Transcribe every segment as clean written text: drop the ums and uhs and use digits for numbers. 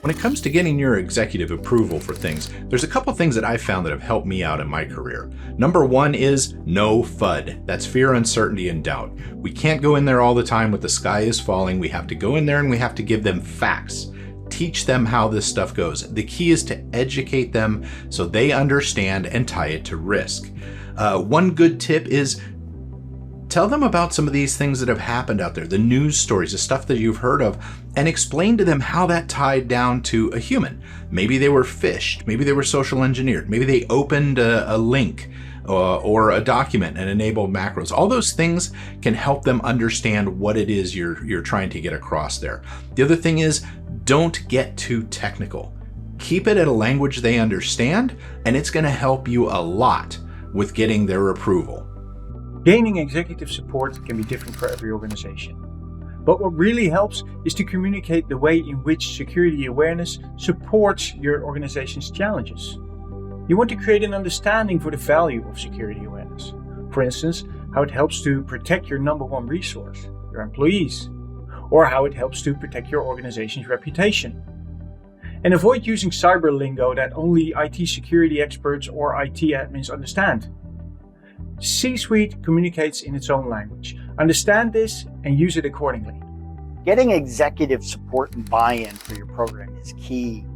When it comes to getting your executive approval for things, there's a couple things that I've found that have helped me out in my career. Number one is no FUD. That's fear, uncertainty, and doubt. We can't go in there all the time with the sky is falling. We have to go in there and we have to give them facts. Teach them how this stuff goes. The key is to educate them so they understand and tie it to risk. One good tip is tell them about some of these things that have happened out there, the news stories, the stuff that you've heard of, and explain to them how that tied down to a human. Maybe they were phished, maybe they were social engineered, maybe they opened a link or a document and enabled macros. All those things can help them understand what it is you're trying to get across there. The other thing is, don't get too technical. Keep it at a language they understand, and it's going to help you a lot with getting their approval. Gaining executive support can be different for every organization. But what really helps is to communicate the way in which security awareness supports your organization's challenges. You want to create an understanding for the value of security awareness. For instance, how it helps to protect your number one resource, your employees, or how it helps to protect your organization's reputation. And avoid using cyber lingo that only IT security experts or IT admins understand. C-suite communicates in its own language. Understand this and use it accordingly. Getting executive support and buy-in for your program is key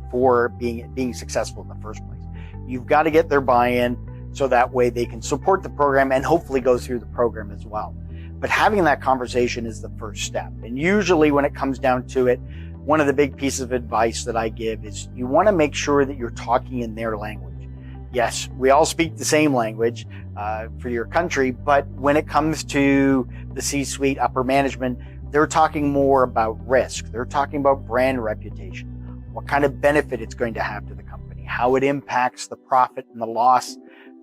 for being successful in the first place. You've got to get their buy-in so that way they can support the program and hopefully go through the program as well. But having that conversation is the first step. And usually when it comes down to it, one of the big pieces of advice that I give is you want to make sure that you're talking in their language. Yes, we all speak the same language for your country, but when it comes to the C-suite, upper management, they're talking more about risk. They're talking about brand reputation, what kind of benefit it's going to have to the company, how it impacts the profit and the loss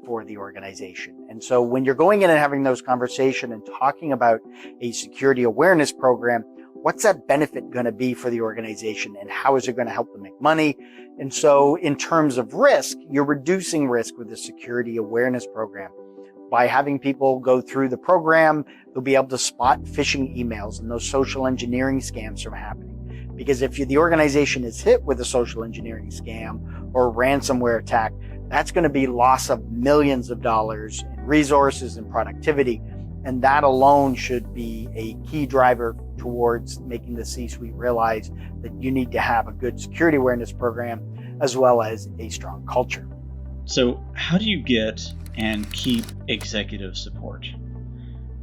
for the organization. And so when you're going in and having those conversations and talking about a security awareness program, what's that benefit going to be for the organization and how is it going to help them make money? And so in terms of risk, you're reducing risk with the security awareness program. By having people go through the program, they'll be able to spot phishing emails and those social engineering scams from happening. Because if the organization is hit with a social engineering scam or ransomware attack, that's going to be loss of millions of dollars in resources and productivity. And that alone should be a key driver towards making the C-suite realize that you need to have a good security awareness program as well as a strong culture. So how do you get and keep executive support?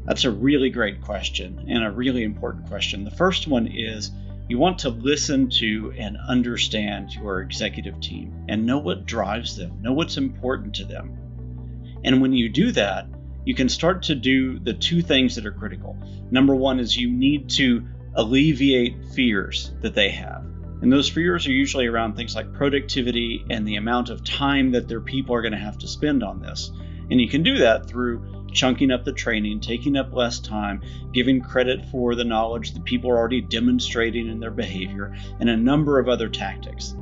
That's a really great question and a really important question. The first one is you want to listen to and understand your executive team and know what drives them, know what's important to them. And when you do that, you can start to do the two things that are critical. Number one is you need to alleviate fears that they have. And those fears are usually around things like productivity and the amount of time that their people are going to have to spend on this. And you can do that through chunking up the training, taking up less time, giving credit for the knowledge that people are already demonstrating in their behavior, and a number of other tactics.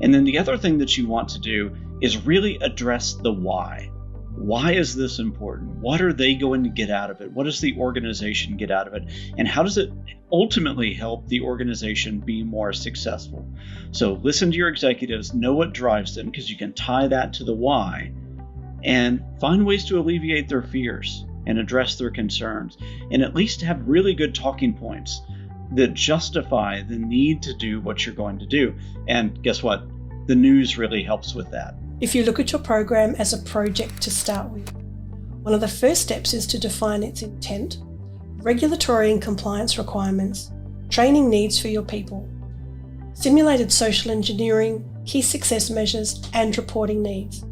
And then the other thing that you want to do is really address the why. Why is this important? What are they going to get out of it? What does the organization get out of it? And how does it ultimately help the organization be more successful? So listen to your executives, know what drives them, because you can tie that to the why, and find ways to alleviate their fears and address their concerns, and at least have really good talking points that justify the need to do what you're going to do. And guess what? The news really helps with that. If you look at your program as a project to start with, one of the first steps is to define its intent, regulatory and compliance requirements, training needs for your people, simulated social engineering, key success measures, and reporting needs.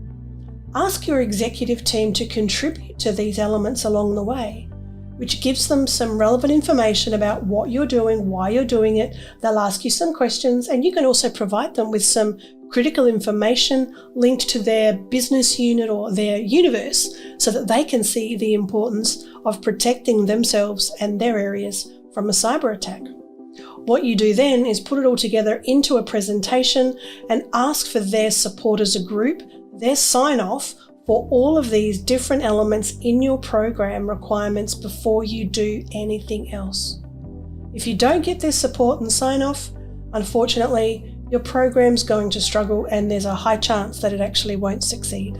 Ask your executive team to contribute to these elements along the way, which gives them some relevant information about what you're doing, why you're doing it. They'll ask you some questions, and you can also provide them with some critical information linked to their business unit or their universe so that they can see the importance of protecting themselves and their areas from a cyber attack. What you do then is put it all together into a presentation and ask for their support as a group, their sign-off for all of these different elements in your program requirements before you do anything else. If you don't get their support and sign-off, Unfortunately, your program's going to struggle and there's a high chance that it actually won't succeed.